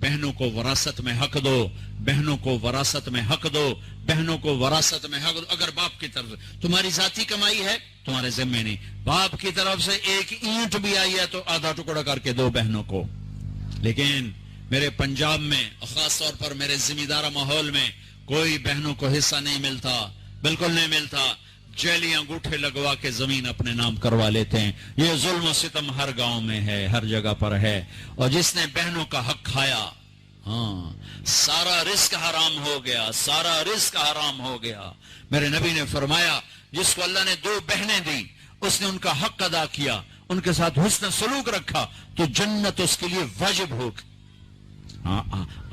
بہنوں کو وراثت میں حق دو، بہنوں کو وراثت میں حق دو، بہنوں کو وراثت میں حق دو۔ اگر باپ کی طرف سے تمہاری ذاتی کمائی ہے تمہارے ذمہ نہیں، باپ کی طرف سے ایک اینٹ بھی آئی ہے تو آدھا ٹکڑا کر کے دو بہنوں کو۔ لیکن میرے پنجاب میں خاص طور پر میرے ذمہ دارہ ماحول میں کوئی بہنوں کو حصہ نہیں ملتا، بالکل نہیں ملتا۔ جیلی انگوٹھے لگوا کے زمین اپنے نام کروا لیتے ہیں۔ یہ ظلم و ستم ہر گاؤں میں ہے، ہر جگہ پر ہے۔ اور جس نے بہنوں کا حق کھایا، سارا رزق حرام ہو گیا، سارا رزق حرام ہو گیا۔ میرے نبی نے فرمایا جس کو اللہ نے 2 بہنیں دی، اس نے ان کا حق ادا کیا، ان کے ساتھ حسن سلوک رکھا تو جنت اس کے لیے واجب ہوگی۔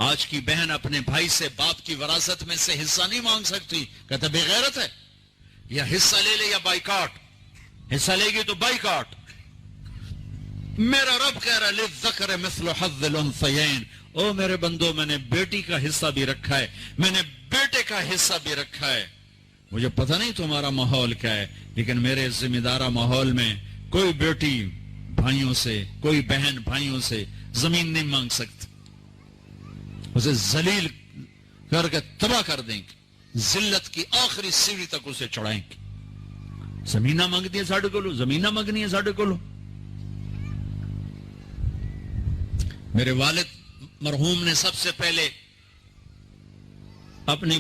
آج کی بہن اپنے بھائی سے باپ کی وراثت میں سے حصہ نہیں مانگ سکتی، کہتا بے غیرت ہے، یا حصہ لے لے یا بائیکاٹ، حصہ لے گی تو بائیکاٹ۔ میرا رب کہہ رہا للذکر مثل حظ الانثیین، او میرے بندو میں نے بیٹی کا حصہ بھی رکھا ہے، میں نے بیٹے کا حصہ بھی رکھا ہے۔ مجھے پتہ نہیں تمہارا ماحول کیا ہے، لیکن میرے ذمہ دارہ ماحول میں کوئی بیٹی بھائیوں سے، کوئی بہن بھائیوں سے زمین نہیں مانگ سکتی، اسے ذلیل کر کے تباہ کر دیں گے، ذلت کی آخری سیڑھی تک اسے چڑھائیں گے۔ زمینہ مانگتی ہے ساڑھے کو لو، زمینہ مانگنی ہے ساڑھے کو لو۔ میرے والد مرحوم نے سب سے پہلے اپنی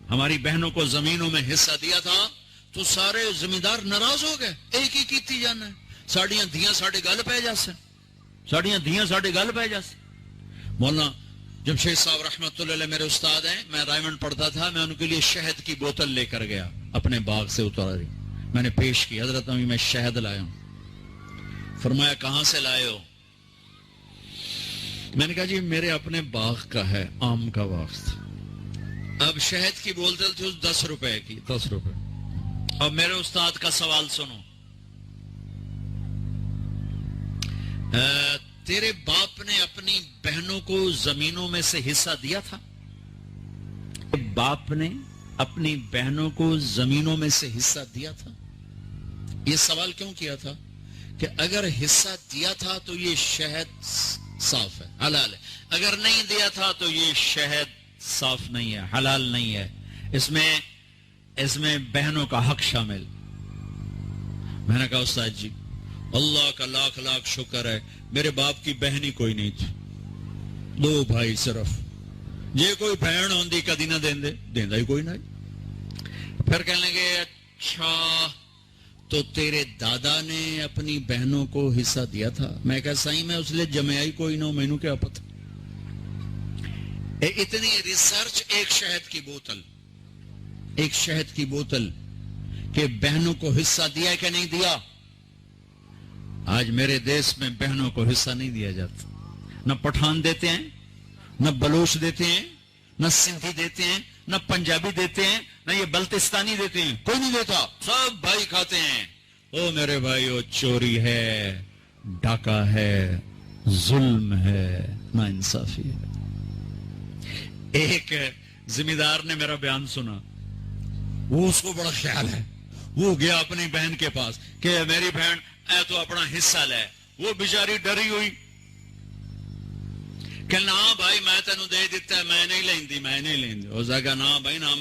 ہماری بہنوں کو زمینوں میں حصہ دیا تھا تو سارے زمیندار ناراض ہو گئے، ایک ہی کیتی جانا ہے، ساڑیاں دیاں ساڑھے گل پہ جاسے، ساڑیاں دیاں ساڑھے گل پہ جاسے۔ مولانا جمشید صاحب رحمت اللہ علیہ میرے استاد ہیں، میں رائمنڈ پڑھتا تھا، میں ان کے لیے شہد کی بوتل لے کر گیا، اپنے باغ سے اترا رہی، میں نے پیش کی، حضرت امی میں شہد لایا ہوں۔ فرمایا کہاں سے لائے ہو؟ میں نے کہا جی میرے اپنے باغ کا ہے، آم کا باغ تھا۔ اب شہد کی بوتل تھی 10 روپے کی، 10 روپے۔ اب میرے استاد کا سوال سنو، تیرے باپ نے اپنی بہنوں کو زمینوں میں سے حصہ دیا تھا؟ باپ نے اپنی بہنوں کو زمینوں میں سے حصہ دیا تھا؟ یہ سوال کیوں کیا تھا کہ اگر حصہ دیا تھا تو یہ شہد صاف ہے، حلال ہے، اگر نہیں دیا تھا تو یہ شہد صاف نہیں ہے، حلال نہیں ہے، اس میں بہنوں کا حق شامل۔ میں نے کہا استاد جی اللہ کا لاکھ لاکھ شکر ہے میرے باپ کی بہن ہی کوئی نہیں تھی، 2 بھائی صرف، یہ کوئی بہن ہوندی کدی نہ دیندہ ہی کوئی نہ۔ پھر کہنے لگے اچھا تو تیرے دادا نے اپنی بہنوں کو حصہ دیا تھا؟ میں کہا صحیح میں اس لیے جمعہ ہی کوئی نہ ہو، مینوں کیا پتہ۔ اتنی ریسرچ ایک شہد کی بوتل کہ بہنوں کو حصہ دیا کہ نہیں دیا؟ آج میرے دیس میں بہنوں کو حصہ نہیں دیا جاتا، نہ پٹھان دیتے ہیں، نہ بلوچ دیتے ہیں، نہ سندھی دیتے ہیں، نہ پنجابی دیتے ہیں، نہ یہ بلتستانی دیتے ہیں، کوئی نہیں دیتا، سب بھائی کھاتے ہیں۔ او میرے بھائی، وہ چوری ہے، ڈاکہ ہے، ظلم ہے، ناانصافی ہے۔ ایک ذمہ دار نے میرا بیان سنا، وہ اس کو بڑا خیال ہے، وہ گیا اپنی بہن کے پاس کہ میری بہن اے تو اپنا حصہ لے، وہ بیچاری ڈری ہوئی کہ نہ بھائی میں تینوں دے دیتا ہے، میں نہیں لیندی، اس نے کہا نہ بھائی نہ،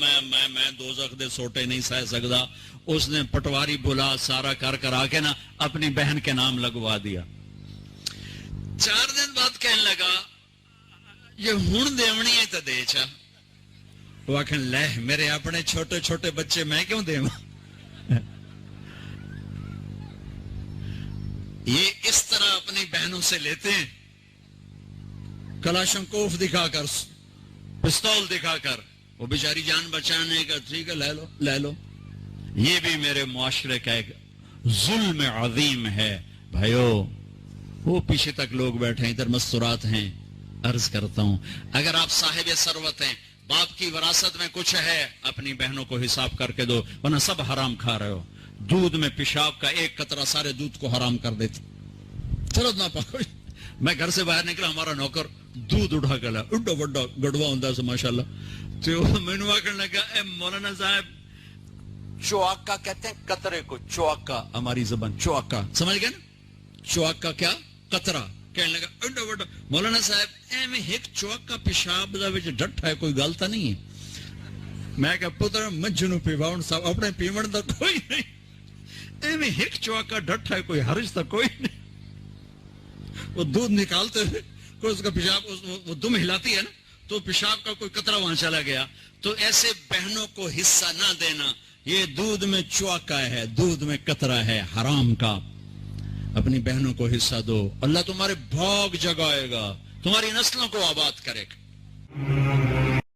میں دوزخ دے سوٹے نہیں سہ سکتا۔ اس نے پٹواری بلا سارا کر آ کے نا اپنی بہن کے نام لگوا دیا۔ 4 دن بعد کہنے لگا یہ ہون دیونی ہے تو دے چا۔ وہ آخر لے میرے اپنے چھوٹے چھوٹے بچے میں کیوں دے؟ یہ اس طرح اپنی بہنوں سے لیتے ہیں، کلاشنکوف دکھا کر، پستول دکھا کر، وہ بیچاری جان بچانے کا، ٹھیک ہے لے لو۔ یہ بھی میرے معاشرے کا ایک ظلم عظیم ہے بھائیو۔ وہ پیچھے تک لوگ بیٹھے ہیں، ادھر مستورات ہیں، عرض کرتا ہوں اگر آپ صاحب ثروت ہیں، باپ کی وراثت میں کچھ ہے، اپنی بہنوں کو حساب کر کے دو، ورنہ سب حرام کھا رہے ہو۔ دودھ میں پیشاب کا ایک قطرہ سارے دودھ کو حرام کر دیتے۔ چلو نہ پاکو، میں گھر سے باہر نکلا، ہمارا نوکر دودھ اٹھا کے لایا، اڈا وڈا گڑوا ہوندا ہے ماشاءاللہ۔ تو میں نے کہنے لگا اے مولانا صاحب، چواکا کہتے ہیں قطرے کو، چواکا ہماری زبان، چواکا سمجھ گئے نا؟ چواکا کیا؟ قطرہ، کہنے لگا اڈا وڈا مولانا صاحب ایویں ایک چوکا پیشاب دا وچ ڈٹھا ہے کوئی گل تا نہیں ہے. میں کہ پتر مجھنوں پیواؤن صاحب اپنے پیمن دا کوئی نہیں, ایویں ایک چوکا ڈٹھا ہے کوئی حرج تا کوئی نہیں. وہ دودھ نکالتے ہوئے کوئی اس کا پیشاب وہ دم ہلاتی ہے نا تو پیشاب کا کوئی قطرہ وہاں چلا گیا. تو ایسے بہنوں کو حصہ نہ دینا, یہ دودھ میں چوکا ہے, دودھ میں قطرہ ہے حرام کا. اپنی بہنوں کو حصہ دو, اللہ تمہارے بھاگ جگائے گا, تمہاری نسلوں کو آباد کرے گا.